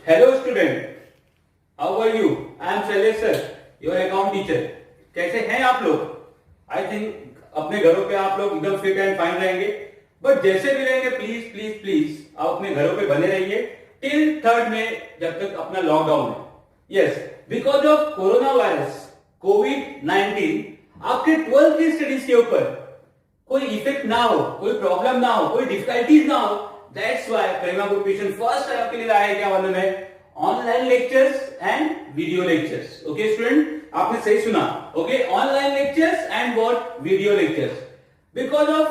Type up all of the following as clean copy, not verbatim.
Hello student, how are you? I am Shailesh sir, your account teacher. कैसे हैं आप लोग? आई थिंक अपने घरों पे आप लोग एकदम फिट एंड फाइन रहेंगे, बट जैसे भी रहेंगे प्लीज प्लीज प्लीज आप अपने घरों पे बने रहिए टिल 3rd में, जब तक अपना लॉकडाउन है। Yes, because of corona virus कोविड-19 आपके 12th की स्टडीज के ऊपर कोई इफेक्ट ना हो, कोई प्रॉब्लम ना हो, कोई डिफिकल्टीज ना हो। दैट्स व्हाई प्रेमा ग्रुपेशन फर्स्ट टाइम आपके लिए लाया है, क्या मालूम है? Online lectures and video lectures. Okay student, आपने सही सुना। Okay, online lectures and what? Video lectures. Because of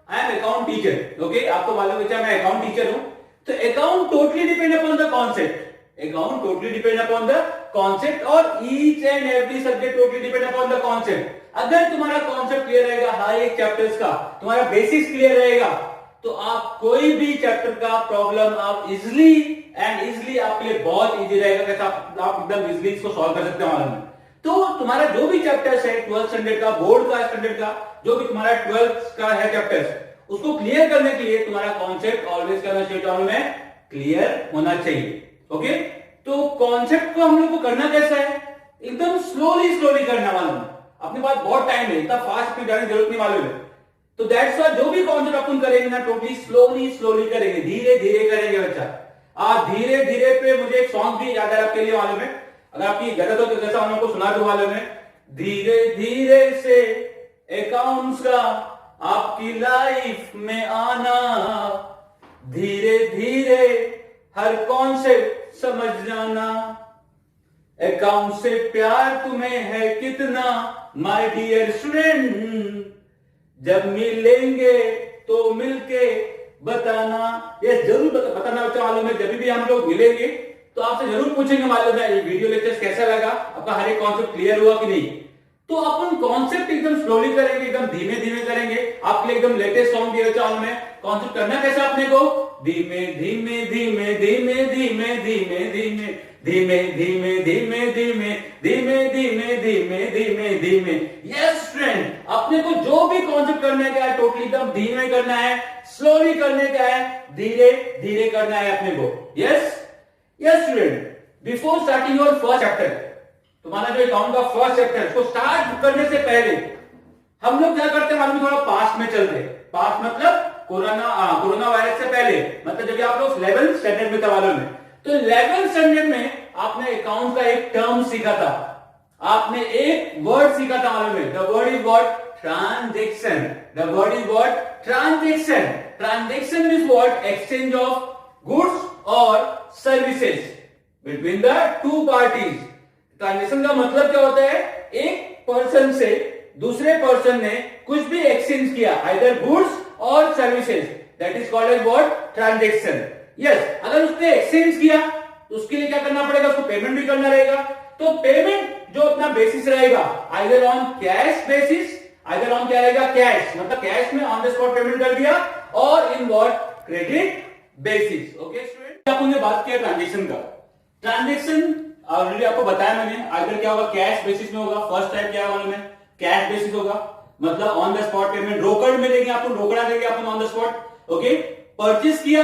I am account teacher. Okay, आपको मालूम है मैं अकाउंट टीचर हूं, तो account totally depend upon the concept. Account totally depend upon the concept और each and every subject totally depend upon the concept. अगर तुम्हारा concept clear रहेगा हर एक चैप्टर्स का, तुम्हारा बेसिक्स क्लियर रहेगा, तो आप कोई भी चैप्टर का प्रॉब्लम आप इजिली आपके लिए बहुत इजी रहेगा। कैसे आप एकदम इजिली इसको सॉल्व कर सकते हैं मालूम है। तो तुम्हारा जो भी चैप्टर्स है 12th स्टैंडर्ड का, बोर्ड का स्टैंडर्ड का, जो भी तुम्हारा 12th का है चैप्टर्स, उसको क्लियर करने के लिए तुम्हारा कॉन्सेप्ट ऑलवेज करना चाहिए में क्लियर होना चाहिए। ओके, तो कॉन्सेप्ट को हम लोग को करना कैसा है? एकदम स्लोली करना मालूम है। अपने पास बहुत टाइम है, इतना फास्ट अपनी जाने की जरूरत नहीं मालूम है। तो दैट्स व्हाई जो भी कॉन्सेप्ट अपन करेंगे ना टोटली स्लोली करेंगे, धीरे धीरे करेंगे बच्चा। आप धीरे धीरे पे मुझे एक सॉन्ग भी याद है आपके लिए मालूम है, अगर आपकी गलत हो तो जैसा हम लोग को सुना दो मालूम है। धीरे धीरे से अकाउंट्स का आपकी लाइफ में आना, धीरे धीरे हर कॉन्सेप्ट समझ जाना, अकाउंट से प्यार तुम्हें है कितना माय डियर स्टूडेंट, जब मिलेंगे तो मिलके बताना। ये जरूर बताना बच्चा मालूम है। जब भी हम लोग मिलेंगे तो आपसे जरूर पूछेंगे मालूम है ये वीडियो लेक्चर कैसा लगा, आपका हर एक कॉन्सेप्ट क्लियर हुआ कि नहीं। तो अपन कॉन्सेप्ट एकदम स्लोली करेंगे, एकदम धीमे धीमे करेंगे। आपके लिए एकदम लेटेस्ट सॉन्ग दिया बच्चा मालूम है। कॉन्सेप्ट करना कैसा अपने को? धीमे धीमे धीमे धीमे धीमे धीमे धीमे धीमे धीमे धीमे धीमे धीमे धीमे धीमे धीमे धीमे। यस फ्रेंड, अपने को जो भी कॉन्सेप्ट करने का है टोटली एकदम धीमे करना है, स्लोली करने का है, धीरे धीरे करना है अपने को। Yes yes student, before starting your first chapter, तुम्हारा जो अकाउंट का फर्स्ट चैप्टर उसको स्टार्ट करने से पहले हम लोग क्या करते हैं मालूम? थोड़ा पास्ट में चलते हैं। पास्ट मतलब कोरोना वायरस से पहले, मतलब जब आप लोग 11th स्टैंडर्ड में था मालूम है, तो 11th स्टैंडर्ड में आपने अकाउंट का एक टर्म सीखा था, आपने एक वर्ड सीखा था मालूम है। The word is what? Transaction. The word is what? Transaction. Transaction is what? Exchange of goods और services between the two parties. ट्रांजैक्शन का मतलब क्या होता है? एक पर्सन से दूसरे पर्सन ने कुछ भी एक्सचेंज किया, आइदर गुड्स और services, that is called as what? Transaction. Yes, अगर उसने एक्सचेंज किया तो उसके लिए क्या करना पड़ेगा? उसको पेमेंट भी करना रहेगा। तो पेमेंट जो अपना बेसिस रहेगा either on cash basis, either on क्या रहेगा? कैश, मतलब कैश में ऑन द स्पॉट पेमेंट कर दिया, और in what? Credit basis. Okay student, आपने बात किया ट्रांजैक्शन का। ट्रांजैक्शन ऑलरेडी आपको बताया मैंने, आइदर क्या होगा? कैश बेसिस में होगा। फर्स्ट टाइम क्या मालूम है? कैश बेसिस होगा, मतलब ऑन द स्पॉट पेमेंट, रोकड़ में देंगे आपको, रोकड़ा देंगे अपन on the spot. Okay, purchase किया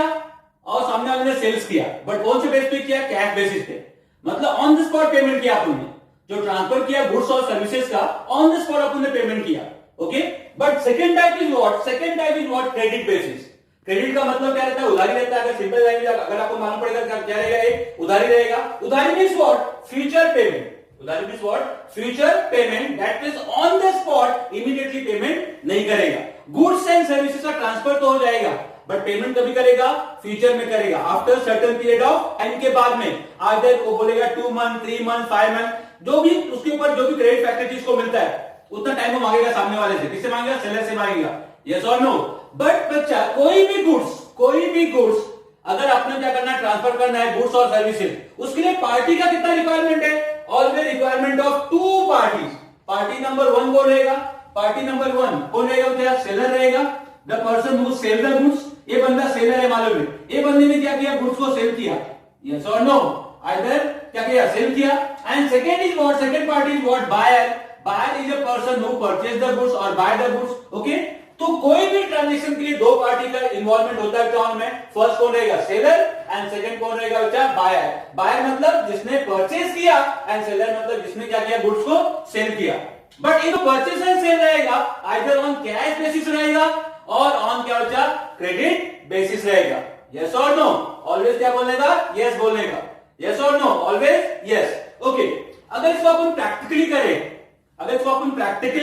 और सामने वाले ने सेल्स किया, बट कौन से बेस पे किया? कैश बेसिस पे, मतलब ऑन द स्पॉट पेमेंट किया आपने। जो ट्रांसफर किया गुड्स और सर्विसेज का, ऑन द स्पॉट आपने पेमेंट किया। Okay, but second type is what? Second type is what? Credit basis. Credit का मतलब क्या रहता है? उधारी रहता है। अगर सिंपल लैंग्वेज अगर आपको मालूम पड़ेगा क्या रहेगा? एक उधारी रहेगा। उधारी मींस व्हाट? Future payment. उधारी means what? Future payment, that means on the spot immediately payment नहीं करेगा। गुड्स एंड सर्विसेज का ट्रांसफर तो हो जाएगा, बट पेमेंट कभी करेगा? फ्यूचर में करेगा, after certain period of time के बाद में। आइदर वो बोलेगा 2 मंथ, 3 मंथ, 5 मंथ, जो भी उसके ऊपर जो भी क्रेडिट फैसिलिटीज को मिलता है उतना टाइम वो मांगेगा सामने वाले से। किससे मांगेगा? सेलर से मांगेगा। यस और नो? बट बच्चा कोई भी गुड्स अगर आपने क्या करना है? ट्रांसफर करना है, गुड्स और सर्विसेज, उसके लिए पार्टी का कितना रिक्वायरमेंट है? Always requirement of 2 parties. Party number 1 कौन रहेगा? पार्टी नंबर 1 कौन रहेगा? सेलर रहेगा, the person who sell the goods. ये बंदा सेलर है मालूम है। ये बंदे ने क्या किया? गुड्स को सेल किया। यस और नो? आइदर क्या किया? सेल किया। And second is what? Second party is what? Buyer. Buyer is a person who purchase the goods or buy the goods. Okay, तो कोई भी ट्रांजेक्शन के लिए दो पार्टी का इन्वॉल्वमेंट होता है अकाउंट में। फर्स्ट कौन रहेगा? सेलर, एंड सेकंड कौन रहेगा बच्चा? बायर। बायर मतलब जिसने परचेज किया, एंड सेलर मतलब जिसने क्या किया? गुड्स को सेल किया। बट ये जो परचेज एंड सेल रहेगा आइदर ऑन कैश बेसिस रहेगा और ऑन क्या बच्चा? क्रेडिट बेसिस रहेगा। यस और नो? ऑलवेज क्या बोलने का? यस बोलने का। यस और नो? Always yes. ओके, अगर इसको अपन प्रैक्टिकली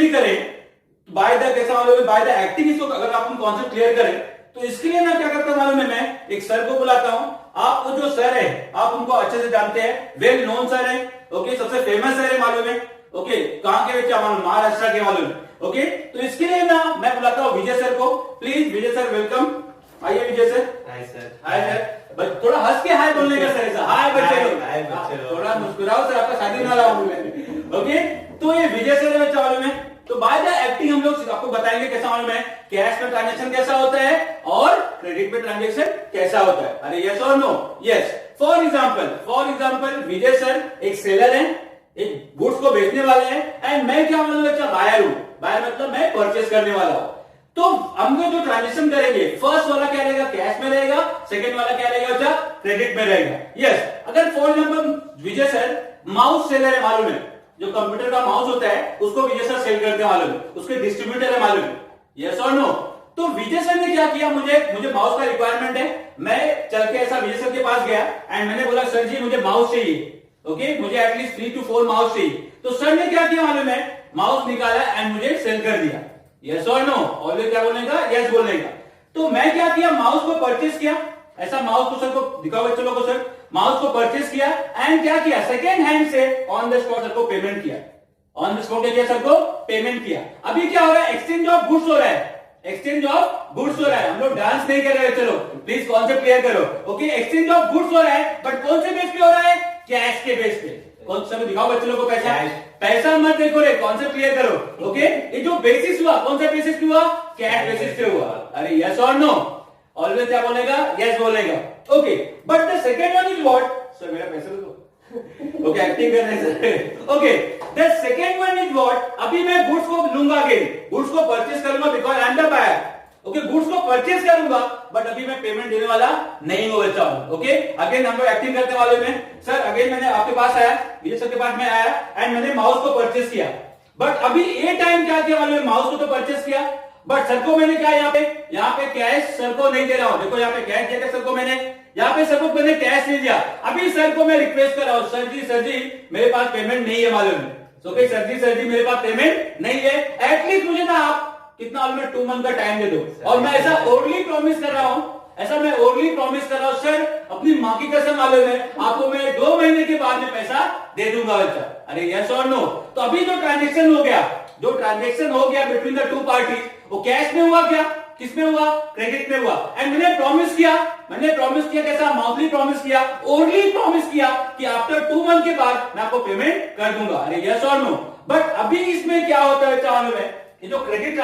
करें बाय द कैसा मालूम है? बाय द एक्टिंग इसको अगर अपन कॉन्सेप्ट क्लियर करें तो इसके लिए मैं क्या करता हूं मालूम है? मैं एक सर को बुलाता हूं। आप वो जो सर है आप उनको अच्छे से जानते हैं, वेल नोन सर है। ओके, सबसे फेमस सर है मालूम है। ओके, कहां के बच्चा? मालूम, महाराष्ट्र के मालूम है। ओके, तो इसके लिए ना मैं बुलाता हूं विजय सर को। Please Vijay sir, welcome. आइए Vijay sir. Hi sir. Hi sir, थोड़ा हंस के हाय बोलने का सर ऐसा। हाय बच्चे लोग, हाय बच्चे लोग। थोड़ा मुस्कुराओ सर, आपका शादी ना लाऊं मैं। ओके, तो ये विजय सर है बच्चा मालूम है। तो बाय द एक्टिंग हम लोग आपको बताएंगे कैसा मालूम है? कैश में ट्रांजैक्शन कैसा होता है और क्रेडिट में ट्रांजैक्शन कैसा होता है। अरे यस और no? Yes. For example Vijay sir एक सेलर है, एक गुड्स को बेचने वाले हैं, एंड मैं क्या मालूम बच्चा? बायर हूं। बायर मतलब मैं परचेस करने वाला हूं। तो हम लोग जो ट्रांजेक्शन करेंगे, फर्स्ट वाला क्या रहेगा? कैश में रहेगा। सेकंड वाला क्या रहेगा बच्चा? क्रेडिट में रहेगा। यस। अगर for example Vijay sir mouse seller है मालूम है, जो कंप्यूटर का माउस होता है उसको विजय सर सेल करते हैं मालूम है, उसके डिस्ट्रीब्यूटर है मालूम है। यस और नो? तो विजय सर ने क्या किया? मुझे माउस का रिक्वायरमेंट है। मैं चल के ऐसा विजय सर के पास गया एंड मैंने बोला सर जी मुझे माउस चाहिए। ओके, मुझे एटलीस्ट 3 to 4 माउस चाहिए। तो सर ने क्या किया मालूम है? माउस निकाला एंड मुझे सेल कर दिया। यस और नो? ऑलवेज क्या बोलने का? यस बोलने का। तो मैं क्या किया? माउस को परचेस किया। ऐसा माउस को सर को दिखाओ बच्चों लोगों को। सर माउस को परचेस किया एंड क्या किया? सेकेंड हैंड से ऑन द स्पॉट सर को पेमेंट किया। ऑन द स्पॉट क्या? सर को पेमेंट किया। अभी क्या हो रहा है? एक्सचेंज ऑफ गुड्स हो रहा है। एक्सचेंज ऑफ गुड्स हो रहा है। हम लोग डांस नहीं कर रहे हैं, चलो प्लीज कॉन्सेप्ट क्लियर करो। ओके, एक्सचेंज ऑफ गुड्स हो रहा है, बट कौन से बेस पे हो रहा है? कैश के बेस पे। कौन सा दिखाओ बच्चों लोगों को? पैसा मत देखो रे, कॉन्सेप्ट क्लियर करो। ओके, ये जो बेसिस हुआ कौन सा बेसिस पे हुआ? कैश बेसिस पे हुआ। अरे यस और नो? ऑलवेज क्या बोलेगा? यस बोलेगा। Okay, but the second one is what? Sir मेरा पैसा दो। ओके, एक्टिंग कर रहे हैं sir. Okay, the second one is what? अभी मैं गुड्स को लूंगा, अगेन गुड्स को परचेस करूंगा because I am the buyer. Okay, goods को परचेस करूंगा बट अभी मैं पेमेंट देने वाला नहीं हूं बच्चा। ओके, अगेन हम लोग एक्टिंग करने वाले में। सर अगेन मैंने आपके पास आया, विजय सर के पास में आया एंड मैंने माउस को परचेस किया। बट अभी ये टाइम क्या किया मालूम है? माउस को तो परचेस किया बट सर को मैंने क्या यहाँ पे कैश सर को नहीं दे रहा हूं। देखो यहाँ पे कैश दिया सर को मैंने, यहाँ पे सर को मैंने कैश नहीं दिया। अभी सर को मैं रिक्वेस्ट कर रहा हूं, सर जी मेरे पास पेमेंट नहीं है मालूम है। सर जी मेरे पास पेमेंट नहीं है, एटलीस्ट मुझे ना आप कितना मालूम है? 2 मंथ का टाइम दे दो। और मैं ऐसा ओरली प्रॉमिस कर रहा हूं, सर अपनी मां की कसम मालूम है आपको मैं 2 महीने के बाद में पैसा दे दूंगा बच्चा। अरे यस और नो? तो अभी जो ट्रांजेक्शन हो गया बिटवीन द 2 पार्टी, वो कैश में हुआ क्या? किसमें हुआ? क्रेडिट में हुआ। एंड मैंने प्रॉमिस किया कैसा? मंथली प्रॉमिस किया, ओरली प्रॉमिस किया कि आफ्टर 2 मंथ के बाद मैं आपको पेमेंट कर दूंगा। अरे यस और नो? बट अभी इसमें क्या होता है बच्चा मालूम है? ये जो क्रेडिट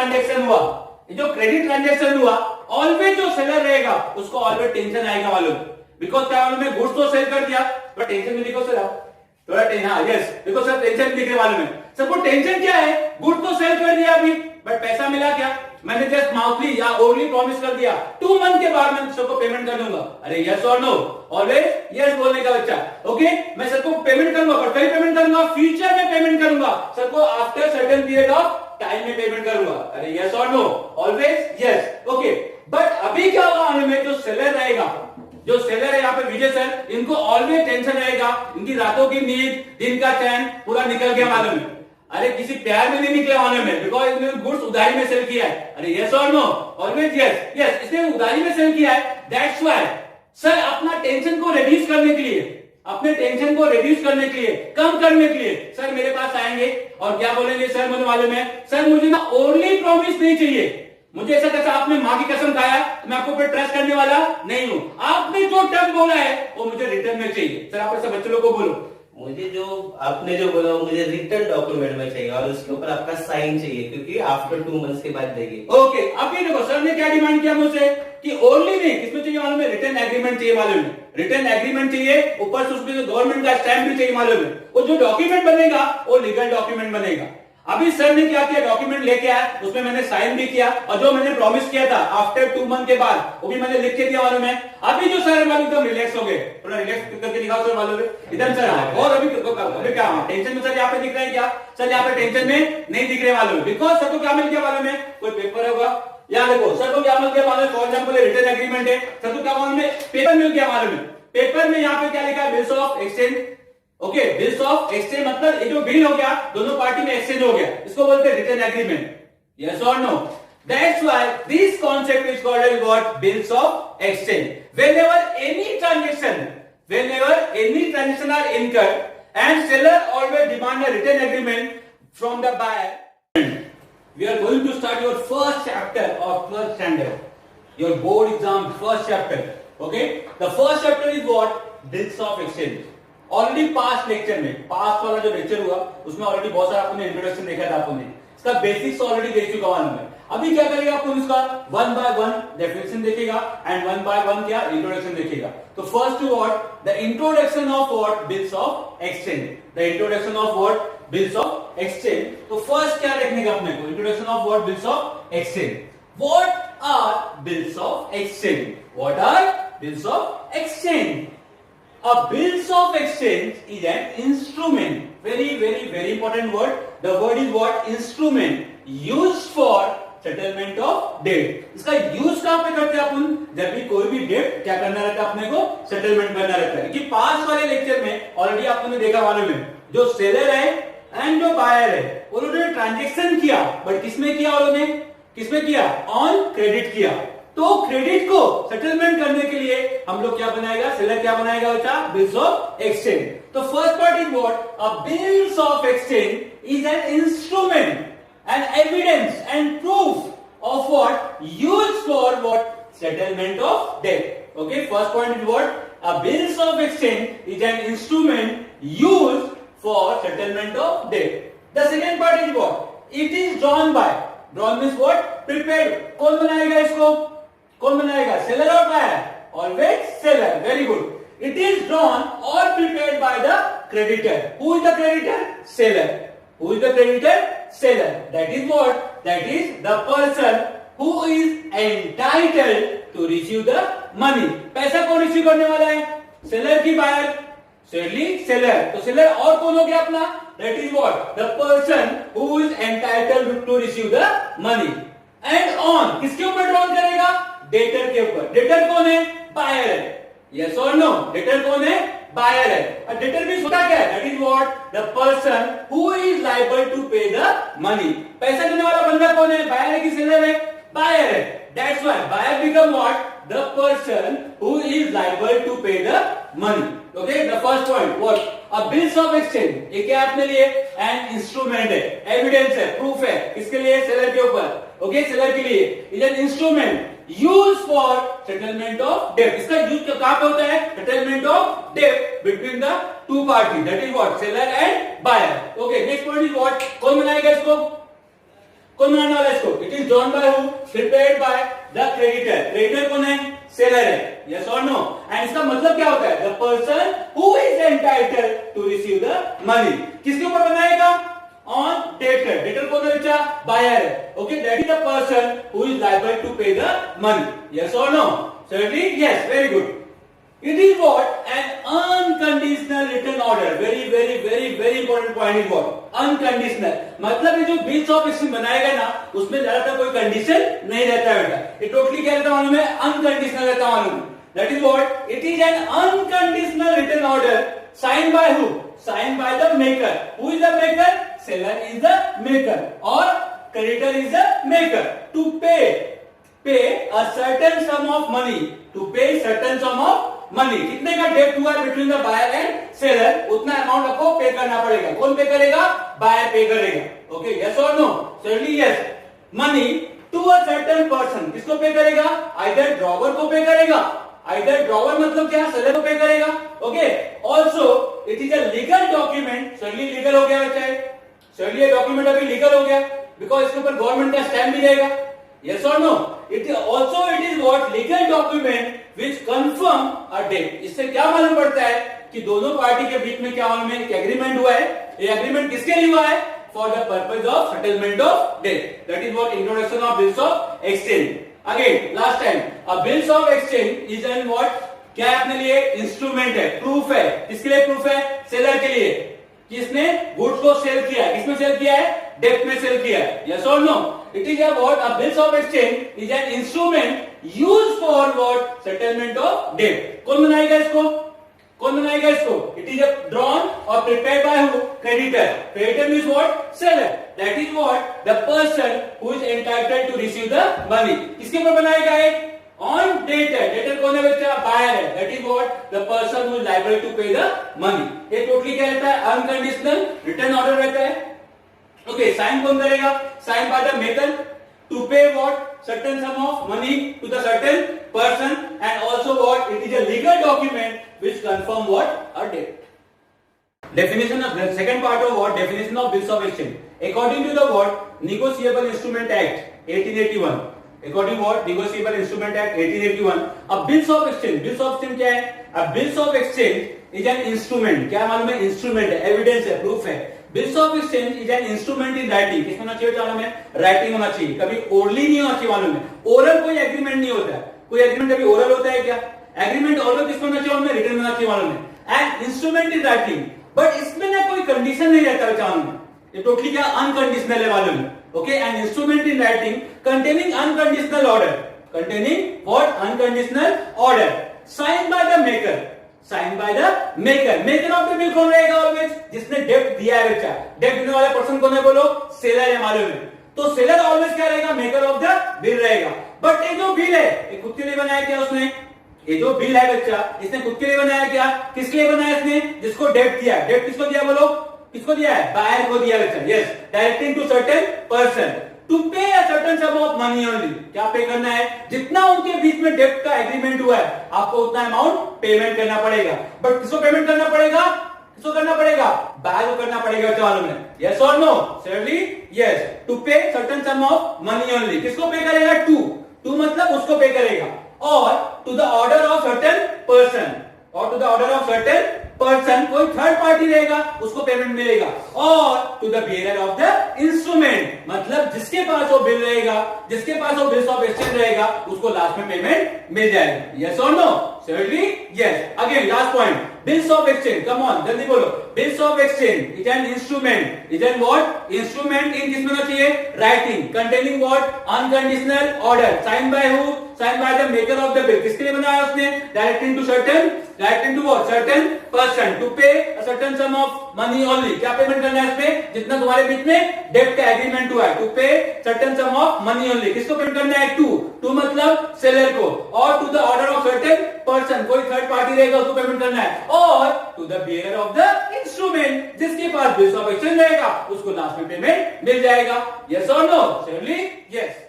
ट्रांजैक्शन हुआ, ऑलवेज जो सेलर रहेगा उसको ऑलवेज टेंशन आएगा मालूम। बिकॉज क्या मालूम है? गुड्स तो सेल कर दिया बट टेंशन में देखो सर आप थोड़ा यस देखो सर टेंशन दिख रहे मालूम है। सबको टेंशन क्या है? गुड्स तो सेल कर दिया अभी बट पैसा मिला क्या? मैंने जस्ट मंथली या ओरली प्रॉमिस कर दिया 2 मंथ के बाद मैं सबको पेमेंट कर दूंगा। अरे यस और नो? ऑलवेज यस बोलने का बच्चा। ओके, मैं सबको पेमेंट करूंगा बट कभी पेमेंट करूंगा? फ्यूचर में पेमेंट करूंगा सर को, after certain period of time में पेमेंट करूंगा। अरे यस और no? Always yes. Okay, but अभी क्या होगा मालूम है? जो सेलर है यहाँ पे विजय सर, इनको ऑलवेज टेंशन रहेगा, इनकी रातों की नींद, दिन का चैन पूरा निकल गया मालूम है। अरे किसी प्यार में नहीं निकले मालूम है, बिकॉज इसने गुड्स उधारी में सेल किया है। अरे यस और नो? ऑलवेज यस, इसने उधारी में सेल किया है। दैट्स व्हाई सर अपना टेंशन को रिड्यूस करने के लिए, कम करने के लिए सर मेरे पास आएंगे और क्या बोलेंगे? सर मुझे मालूम है, सर मुझे ना ओनली प्रॉमिस नहीं चाहिए, मुझे ऐसा कैसा आपने मां की कसम खाया मैं आपको पे ट्रस्ट करने वाला नहीं हूं, आपने जो टर्म बोला है वो मुझे रिटर्न में चाहिए। सर आप ऐसे बच्चे लोगों को बोलो, मुझे जो आपने जो बोला वो मुझे रिटर्न डॉक्यूमेंट में चाहिए और उसके ऊपर आपका साइन चाहिए, क्योंकि आफ्टर 2 मंथ्स के बाद देंगे। ओके, अब ये देखो सर ने क्या डिमांड किया मुझसे कि ओनली नहीं, किसमें चाहिए मालूम है? रिटर्न एग्रीमेंट चाहिए मालूम है, रिटर्न एग्रीमेंट चाहिए, ऊपर से उसमें गवर्नमेंट का स्टैम्प भी चाहिए मालूम है। वो जो डॉक्यूमेंट बनेगा वो लीगल डॉक्यूमेंट बनेगा। अभी सर ने क्या किया, डॉक्यूमेंट लेके आया, उसमें मैंने साइन भी किया और जो मैंने प्रॉमिस किया था आफ्टर 2 मंथ के बाद वो भी मैंने लिख के दिया मालूम है। अभी जो सर वाले एकदम रिलैक्स हो गए, थोड़ा रिलैक्स करके दिखाओ सर मालूम है इधर सर। और अभी क्या टेंशन में सर यहाँ पे दिख रहा है क्या, सर यहाँ पे टेंशन में नहीं दिख रहे मालूम है, बिकॉज सर को क्या मिल गया मालूम है, कोई पेपर होगा, यहाँ देखो सर को क्या मिल गया मालूम है, फॉर एग्जाम्पल रिटर्न एग्रीमेंट है, सर को क्या मालूम है, पेपर मिल गया मालूम है। पेपर में यहाँ पे क्या लिखा है, bills of exchange. Okay, bills of exchange मतलब ये जो बिल हो गया दोनों पार्टी में एक्सचेंज हो गया, इसको बोलते हैं रिटर्न एग्रीमेंट। यस और no? That's why this concept is called as what? Bills of exchange. Whenever any transaction are incurred and seller always demand a written agreement from the buyer. We are going to start your first chapter of 12th standard. Your board exam first chapter. Okay? The first chapter is what? Bills of exchange. Already past lecture में, past वाला जो lecture हुआ उसमें already बहुत सारा आपने introduction देखा था, आपने इसका बेसिक्स ऑलरेडी देख चुका हूं मैं। अभी क्या करेगा आपको, इसका 1 by 1 डेफिनेशन देखेगा एंड 1 by 1 क्या इंट्रोडक्शन देखेगा। तो first what, the introduction of what, bills of exchange. The introduction of what, bills of exchange. तो फर्स्ट क्या देखने का अपने को, introduction of what, bills of exchange. What are bills of exchange? What are bills of exchange? A bills of exchange is an instrument. Very important word. The word is what? Instrument. Used for settlement of debt. इसका use कहां पे करते हैं अपन, जब भी कोई भी date क्या करना रहता है अपने को, सेटलमेंट करना रहता है। कि पास वाले लेक्चर में ऑलरेडी आपने देखा मालूम है, जो सेलर है एंड जो बायर है उन्होंने ट्रांजेक्शन किया, बट किसमें किया, उन्होंने किसमें किया, ऑन क्रेडिट किया। तो क्रेडिट को सेटलमेंट करने के लिए हम लोग क्या बनाएगा, सेलर क्या बनाएगा बच्चा, बिल्स ऑफ एक्सचेंज। तो first part is what, a bills of exchange is an instrument and evidence and proof of what, used for what, settlement of debt. Okay, first point is what, a bills of exchange is an instrument used for settlement of debt. The second part is what, it is drawn by, drawn means what, prepared. कौन बनाएगा इसको, कौन बनाएगा, seller or buyer? Always seller. Very good. It is drawn और prepared by the creditor. Who is the creditor? Seller. Who is the creditor? Seller. That is what, that is the person who is entitled to receive the money. पैसा कौन receive करने वाला है, seller की buyer? Surely seller. तो seller और कौन हो गया अपना, that is what, the person who is entitled to receive the money. And on किसके ऊपर ड्रॉन करेगा, डेटर के ऊपर। डेटर कौन है, बायर है। यस और नो, डेटर कौन है, बायर है। और डेटर भी होता क्या है, that is what, the person who is liable to pay the money. पैसा देने वाला बंदा कौन है, बायर है कि सेलर है, बायर है। That's why buyer become what, the person who is liable to pay the money. Okay, the first point what, a bills of exchange. ये क्या अपने लिए, एन इंस्ट्रूमेंट है, एविडेंस है, प्रूफ है, किसके लिए, सेलर के ऊपर। ओके, सेलर के लिए is an instrument use for settlement of debt. इसका यूज कहां पे होता है, settlement of debt between the two party, that is what, seller and buyer. Okay, next point is what, कौन बनाएगा इसको, कौन बनाने वाला है इसको, it is drawn by who, prepared by the creditor. Creditor कौन है, सेलर है। यस और नो? एंड इसका मतलब क्या होता है, the person who is entitled to receive the money. किसके ऊपर बनाएगा, ऑन डेटर। डेटर कौन है बच्चा, बायर है। Okay, that is the person who is liable to pay the money. Yes और no? Certainly yes, very good. It is what, an unconditional written order. Very important point is what, unconditional. मतलब ये जो bills of exchange बनाएगा ना, उसमें ज्यादातर कोई condition नहीं रहता है बेटा। ये टोटली क्या रहता है मालूम है, अनकंडीशनल रहता है मालूम। That is what, it is an unconditional written order signed by who, signed by the maker. Who is the maker, seller is the maker or creditor is the maker to pay a certain sum of money, to pay certain sum of money। कितने का debt हुआ between the buyer and seller, उतना amount आपको pay करना पड़ेगा। कौन पे करेगा, बायर पे करेगा। ओके, यस और no, certainly yes. Money to a certain person, किसको पे करेगा, आइदर ड्रॉवर को पे करेगा, आइदर ड्रॉवर मतलब क्या, सेलर को पे करेगा। Okay, also it is a legal document. Certainly legal हो गया बच्चा, चलिए डॉक्यूमेंट अभी लीगल हो गया, बिकॉज इसके ऊपर गवर्नमेंट का स्टैम्प भी रहेगा। यस और no? It also it is what, legal document which confirm a debt. इससे क्या मालूम पड़ता है कि दोनों पार्टी के बीच में क्या मालूम है, एक एग्रीमेंट हुआ है। ये एग्रीमेंट किसके लिए हुआ है, for the purpose of settlement of debt. That is what introduction of bills of exchange. Again last time, a bills of exchange is an what, क्या है अपने लिए? इंस्ट्रूमेंट है, प्रूफ है. किसके लिए प्रूफ है? सेलर के लिए, किसने गुड्स को सेल किया है. किसमें सेल किया है? डेप्ट में सेल किया है. यस और no? It is what, a bills of exchange is an instrument used for what, settlement of debt. कौन बनाएगा इसको? कौन बनाएगा इसको? इट इज ड्रॉन और prepared by who? Creditor. Creditor means what? Seller. That is what, the person who is entitled to receive the money. किसके ऊपर बनाएगा है? On debtor. डेटर कौन है बच्चा? बायर है. That is what, the person who is liable to pay the money. ये totally क्या रहता है? अनकंडीशनल रिटर्न ऑर्डर रहता है. ओके, साइन कौन करेगा? Sign by the maker to pay what, certain sum of money to the certain person, and also what, it is a legal document which confirm what, a debt. Definition of the second part of what, definition of bills of exchange. According to the what, Negotiable Instrument Act 1881. According what, Negotiable Instrument Act 1881, a bills of exchange. Bills of exchange क्या है? A bills of exchange is an instrument. क्या मालूम है? Instrument है, evidence है, proof है. Bills of exchange is an instrument in writing. किसमें होना चाहिए? मालूम है? राइटिंग होना चाहिए. कभी ओरली नहीं होना चाहिए. मालूम है? ओरल कोई एग्रीमेंट नहीं होता है. कोई एग्रीमेंट कभी ओरल होता है क्या? एग्रीमेंट ओरल किसमें होना चाहिए? रिटर्न होना चाहिए. मालूम है? And instrument in writing. But इसमें ना कोई कंडीशन नहीं रहता है. मालूम है? ये टोटली क्या? अनकंडीशनल है. मालूम है? Okay, and instrument in writing containing unconditional order. Containing what? Unconditional order. Sign by the maker. Sign by the maker. Maker of the bill कौन रहेगा? ऑलवेज जिसने डेप्ट दिया है बच्चा. डेप्ट देने वाला पर्सन कौन है? बोलो, सेलर है. मालूम है? तो सेलर ऑलवेज क्या रहेगा? मेकर ऑफ द बिल रहेगा. बट ये जो बिल है, ये खुद के लिए बनाया क्या उसने? ये जो बिल है बच्चा, इसने खुद के लिए बनाया क्या? किसके लिए बनाया इसने? जिसको डेप्ट दिया. डेप्ट किसको दिया? बोलो, किसको दिया है? बायर को दिया बच्चा. Yes, directing to certain person to pay a certain sum of money only. क्या पे करना है? जितना उनके बीच में डेप्ट का एग्रीमेंट हुआ है, आपको उतना अमाउंट पेमेंट करना पड़ेगा. बट किसको पेमेंट करना पड़ेगा? किसको करना पड़ेगा? बायर को करना पड़ेगा. मालूम है? यस और no? Surely yes. To pay certain sum of money only. किसको पे करेगा? टू मतलब उसको पे करेगा. और to the order of certain person. और to the order of certain person, कोई थर्ड पार्टी रहेगा, उसको पेमेंट मिलेगा. और to the bearer of the instrument, मतलब जिसके पास वो बिल रहेगा, जिसके पास वो बिल्स ऑफ एक्सचेंज रहेगा, उसको लास्ट में पेमेंट मिल जाएगा. यस और no? Certainly yes. Again last point, bills of exchange. Come on, जल्दी बोलो. Bills of exchange is an instrument. Is an what? Instrument in किसमें होना चाहिए? Writing containing what? Unconditional order. Signed by who? Signed by the maker of the bill. किसके लिए बनाया उसने? Directing to certain, directing to what? Certain person to pay a certain sum of money only. क्या payment करना है इसमें? जितना तुम्हारे बीच में डेप्ट का एग्रीमेंट हुआ है. To pay certain sum of money only. किसको पेमेंट करना है? टू मतलब सेलर को. और to the order of certain person, कोई थर्ड पार्टी रहेगा, उसको पेमेंट करना है. और to the bearer of the instrument, जिसके पास बिल्स ऑफ एक्सचेंज रहेगा, उसको लास्ट में पेमेंट मिल जाएगा. यस और no? Surely yes.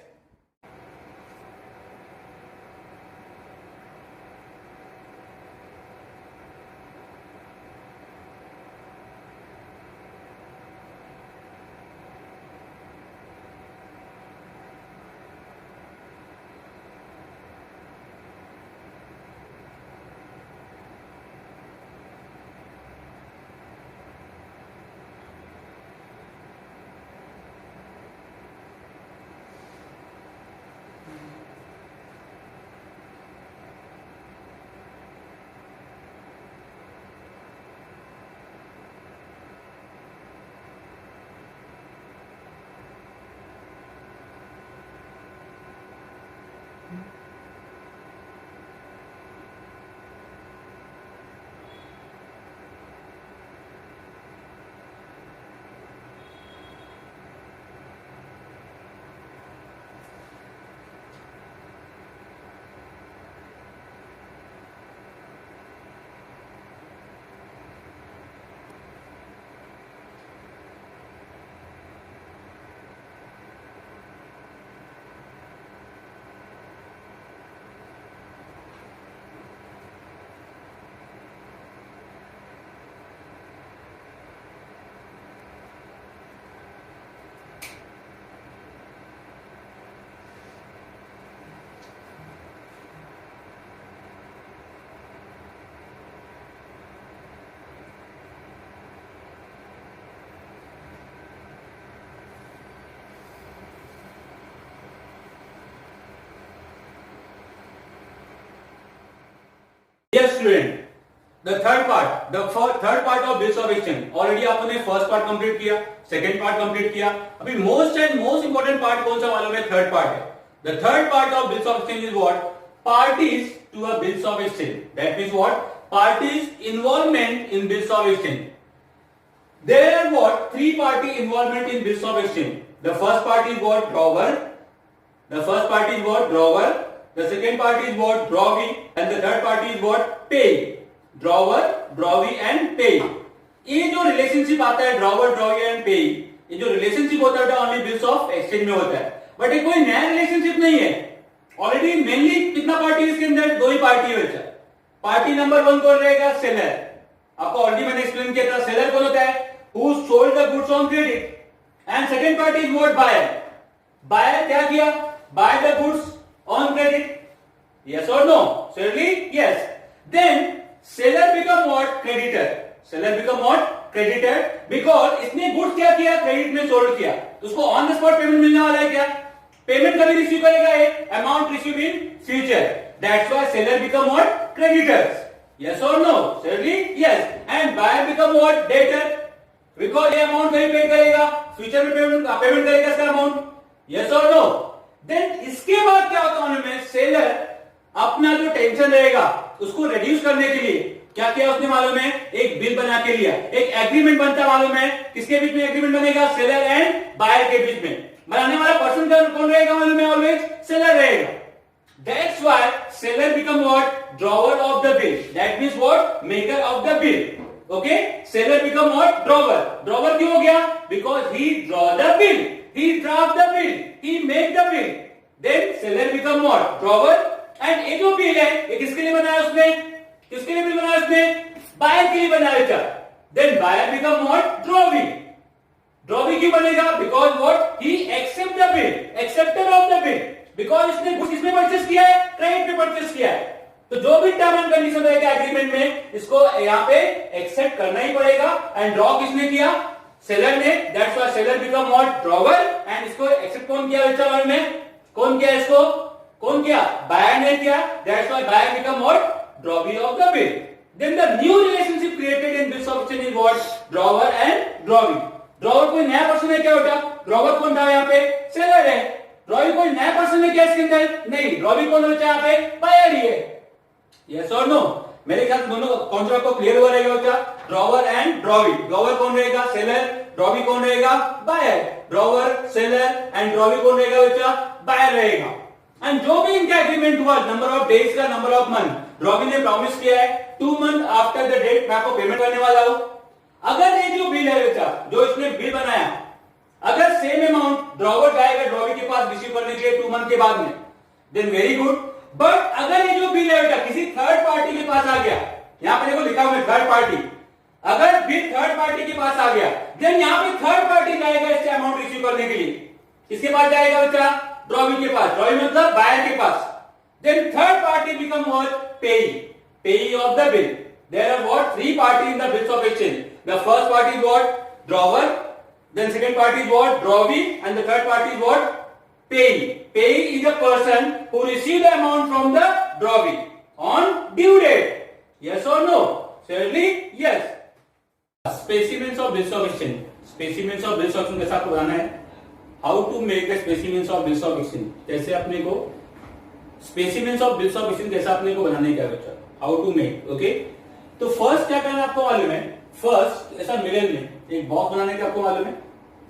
Yes student, the third part of bills of exchange. Already आपने first part complete किया, second part complete किया. अभी most important part कौन सा मालूम है? Third part है. The third part of bills of exchange is what? Parties to a bills of exchange. That means what? Parties involvement in bills of exchange. There are what? Three party involvement in bills of exchange. The first party is what? Drawer. The first party is what? Drawer. The second party is what? Drawee. And the third party is what? Pay. Drawer, drawee and pay. ये जो relationship आता है drawer, drawee and पे, ये जो relationship होता है only bills of exchange में होता है. बट ये कोई नया रिलेशनशिप नहीं है. ऑलरेडी मेनली कितना पार्टी है इसके अंदर? दो ही पार्टी है बच्चा. पार्टी नंबर वन कौन रहेगा? सेलर. आपको ऑलरेडी मैंने एक्सप्लेन किया था. सेलर कौन होता है? Who sold the goods on credit. And second party is what? Buyer. Buyer क्या किया? Buy the goods on credit. Yes or no? Certainly yes. Then seller become what? Creditor. Seller become what? Creditor because इसने goods क्या किया? Credit में sold किया. तो उसको on the spot payment मिलने वाला है क्या? पेमेंट कभी रिसीव करेगा? Amount receive in future. That's why seller become what? Creditors. Yes or no? Certainly yes. And buyer become what? Debtor. Because ये अमाउंट कभी पे करेगा, फ्यूचर में पेमेंट करेगा इसका amount. Yes or no? Then इसके बाद क्या होता है? सेलर अपना जो टेंशन रहेगा उसको रिड्यूस करने के लिए क्या किया उसने मालूम है? एक बिल बना के लिया. एक एग्रीमेंट बनता मालूम है. किसके बीच में एग्रीमेंट बनेगा? सेलर एंड बायर के बीच में. बनाने वाला पर्सन कौन रहेगा मालूम है? ऑलवेज सेलर रहेगा. That's why seller become what? Drawer of the bill. That means what? Maker of the bill. Okay. Seller become what? Drawer. Drawer क्यों हो गया? Because he draw the bill, he draft the bill, he make the bill. Then seller become what? Drawer. And ये जो bill है ये किसके लिए बनाया उसने? किसके लिए बिल बनाया उसने? बायर के लिए बनाया था. Then buyer become what? Drawee. Drawee क्यों बनेगा? Because what? He accept the bill, acceptor of the bill. Because इसने कुछ किसमें परचेस किया है? क्रेडिट में परचेस किया है. तो जो भी टर्म एंड कंडीशन रहेगा एग्रीमेंट में इसको यहाँ पे एक्सेप्ट करना ही पड़ेगा. एंड ड्रॉ किसने किया? सेलर ने. That's why seller become what? Drawer. And इसको एक्सेप्ट कौन किया बच्चा में? कौन किया इसको? कौन किया? बायर ने किया. That's why buyer become what? Drawee of the bill. Then the new relationship created in bills of exchange is what? Drawer and drawee. Drawer कोई नया पर्सन है क्या बेटा? Drawer कौन था यहाँ पे? सेलर है. Drawee कोई नया पर्सन है क्या इसके अंदर? नहीं. Drawee कौन होता है यहाँ पे? बायर ही है. Yes or no? मेरे ख्याल दोनों कॉन्सेप्ट आपको क्लियर हुआ रहेगा बेटा. Drawer and drawee. ड्रॉवर कौन रहेगा? सेलर. ड्रॉवी कौन रहेगा? Buyer. Drawer, seller and drawee कौन रहेगा बेटा? बायर रहेगा. एंड जो भी इनका एग्रीमेंट हुआ, नंबर ऑफ डेज का, नंबर ऑफ मंथ, ड्रॉवी ने प्रॉमिस किया है 2 मंथ आफ्टर द डेट मैं आपको पेमेंट करने वाला हूं. अगर ये जो बिल है बेटा, जो इसने बिल बनाया, अगर सेम अमाउंट ड्रॉवर जाएगा ड्रॉवी के पास रिसीव करने के लिए 2 मंथ के बाद में, देन वेरी गुड. बट अगर ये जो बिल है बेटा किसी थर्ड पार्टी के पास आ गया, यहां पे देखो लिखा हुआ है थर्ड पार्टी. अगर बिल थर्ड पार्टी के पास आ गया, देन यहां पे थर्ड पार्टी जाएगा इससे अमाउंट रिसीव करने के लिए. किसके पास जाएगा बेटा? ड्रॉवी के पास. ड्रॉवी मतलब बायर के पास. Then third party become what? Payee. Payee of the bill. There are what? 3 party in the bills of exchange. The first party is what? Drawer. Then second party is what? Drawee. And the third party is what? Payee. Payee is a person who receive the amount from the drawee on due date. Yes और no? Certainly yes. Specimens of bills of exchange. Specimens of bills of exchange कैसे आपको बनाना है? How to make the specimens of bills of exchange. कैसे अपने को specimens of bills of exchange कैसे अपने को बनाने का बच्चा? How to make. ओके. तो फर्स्ट क्या करना आपको मालूम है? फर्स्ट ऐसा मिडिल में एक बॉक्स बनाने का आपको मालूम है.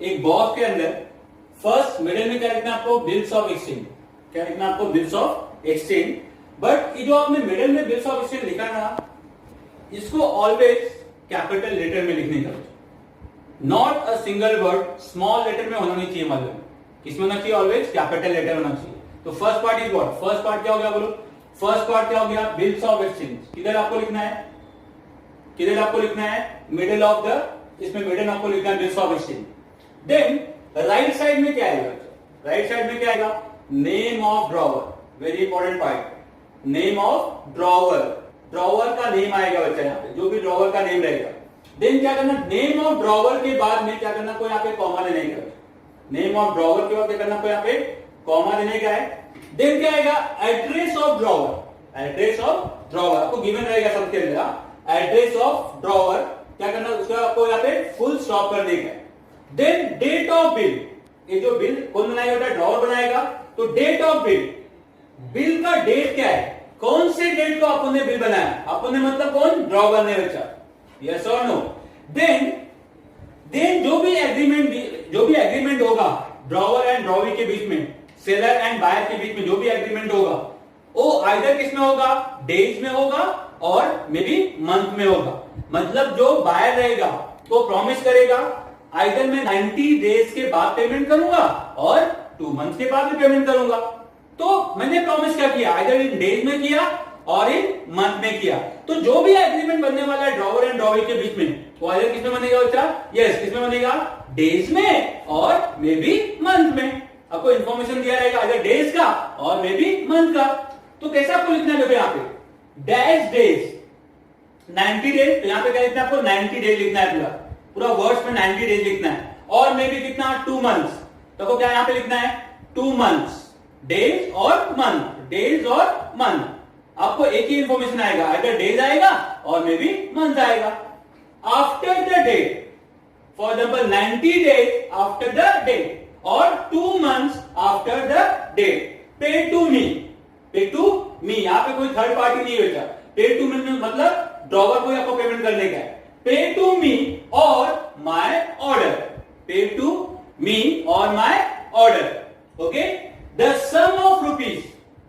एक बॉक्स के अंदर फर्स्ट मिडिल में क्या लिखना आपको? Bills of exchange. क्या लिखना आपको? Bills of exchange. बट ये जो आपने मिडिल में बिल्स ऑफ एक्सचेंज लिखा ना, इसको ऑलवेज कैपिटल लेटर में लिखने का. Not a single word small letter में होना नहीं चाहिए. मतलब किसमें होना चाहिए? ऑलवेज कैपिटल लेटर होना चाहिए. तो first part is what? First part क्या हो गया बोलो? फर्स्ट पार्ट क्या हो गया? Bills of exchange. किधर आपको लिखना है? किधर आपको लिखना है? मिडिल ऑफ द, इसमें मिडिल आपको लिखना है bills of exchange. Then right side में क्या आएगा? राइट साइड में क्या आएगा? Name of drawer. Very important part. Name of drawer. Drawer का नेम आएगा बच्चा यहाँ पे, जो भी ड्रॉवर का नेम रहेगा. देन क्या करना? नेम ऑफ ड्रॉवर के बाद में क्या करना? कोई यहाँ पे कॉमा देने का. नेम ऑफ ड्रॉवर के बाद क्या करना? कोई यहाँ पे कॉमा देने का है. देन क्या आएगा? Address of drawer. Address of drawer आपको गिवन रहेगा सबके अंदर, एड्रेस ऑफ ड्रॉवर क्या करना, उसका आपको यहाँ पे फुल स्टॉप कर देगा। देन डेट ऑफ बिल, ये जो बिल कौन बनाएगा बेटा, ड्रॉवर बनाएगा। तो डेट ऑफ बिल, बिल का डेट क्या है, कौन से डेट को अपन ने बिल बनाया, अपन ने मतलब कौन, ड्रॉवर ने बच्चा, यस और नो। देन जो भी एग्रीमेंट होगा ड्रॉवर एंड ड्रॉवी के बीच में, सेलर एंड बायर के बीच में जो भी एग्रीमेंट होगा वो आइदर किसमें होगा, डेज में होगा और मे बी मंथ में होगा। मतलब जो बायर रहेगा तो प्रॉमिस करेगा आइदर मैं 90 डेज के बाद पेमेंट करूंगा और 2 मंथ के बाद भी पेमेंट करूंगा। तो मैंने प्रॉमिस क्या किया, आइदर इन डेज में किया और इन मंथ में किया। तो जो भी एग्रीमेंट बनने वाला है ड्रॉवर एंड ड्रॉवी के बीच में, वो आइदर किसमें बनेगा बच्चा, यस किसमें बनेगा, डेज में और मे बी मंथ में। आपको इंफॉर्मेशन दिया रहेगा आइदर डेज का और मे बी मंथ का। तो कैसे आपको लिखना है यहाँ पे, डैश डेज 90 डेज, तो यहाँ पे क्या लिखना है आपको, 90 डेज लिखना है, पूरा वर्ड्स में 90 डेज लिखना है। और मे बी कितना, 2 मंथ्स, तो क्या यहाँ पे लिखना है 2 मंथ्स, डेज और मंथ, डेज और मंथ। आपको एक ही इंफॉर्मेशन आएगा, आइदर डेज आएगा और मे बी मंथ आएगा। After the date, for example 90 days after the date और 2 months after the date. Pay to me, pay to मी, यहां पे कोई थर्ड पार्टी नहीं बेटा, पे टू मी मतलब ड्रॉवर को आपको पेमेंट करने का है। पे टू मी और my order, pay to me और my order, okay. The sum of rupees,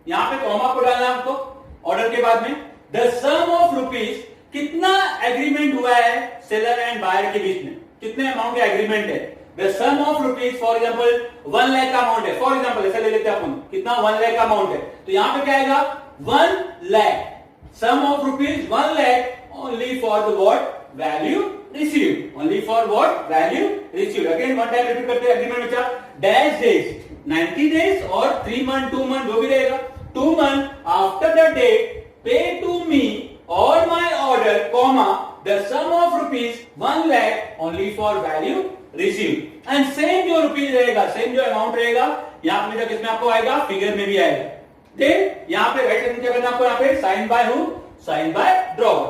यहां पे कॉमा को डालना आपको ऑर्डर के बाद में। द सम ऑफ रुपीज, कितना एग्रीमेंट हुआ है सेलर एंड बायर के बीच में, कितने अमाउंट का एग्रीमेंट है। The sum of rupees, for example 1 lakh का अमाउंट है, फॉर एग्जाम्पल ऐसा ले लेते हैं अपन, कितना 1 लाख का अमाउंट है, तो यहां पे क्या आएगा 1 lakh, sum of rupees 1 lakh only for the what, value received, only for what, value received. Again one time repeat करते हैं, एग्रीमेंट बचा डैश डेज 90 डेज और 3 मंथ 2 मंथ जो भी रहेगा, 2 month after the date pay to me और my order comma the sum of rupees 1 lakh only for value received. And same जो rupees रहेगा, सेम जो अमाउंट रहेगा यहां पे किसमें आपको आएगा, फिगर में भी आएगा। देन यहां पे राइट हैंड क्या करना आपको, यहां पे sign by who, sign by drawer,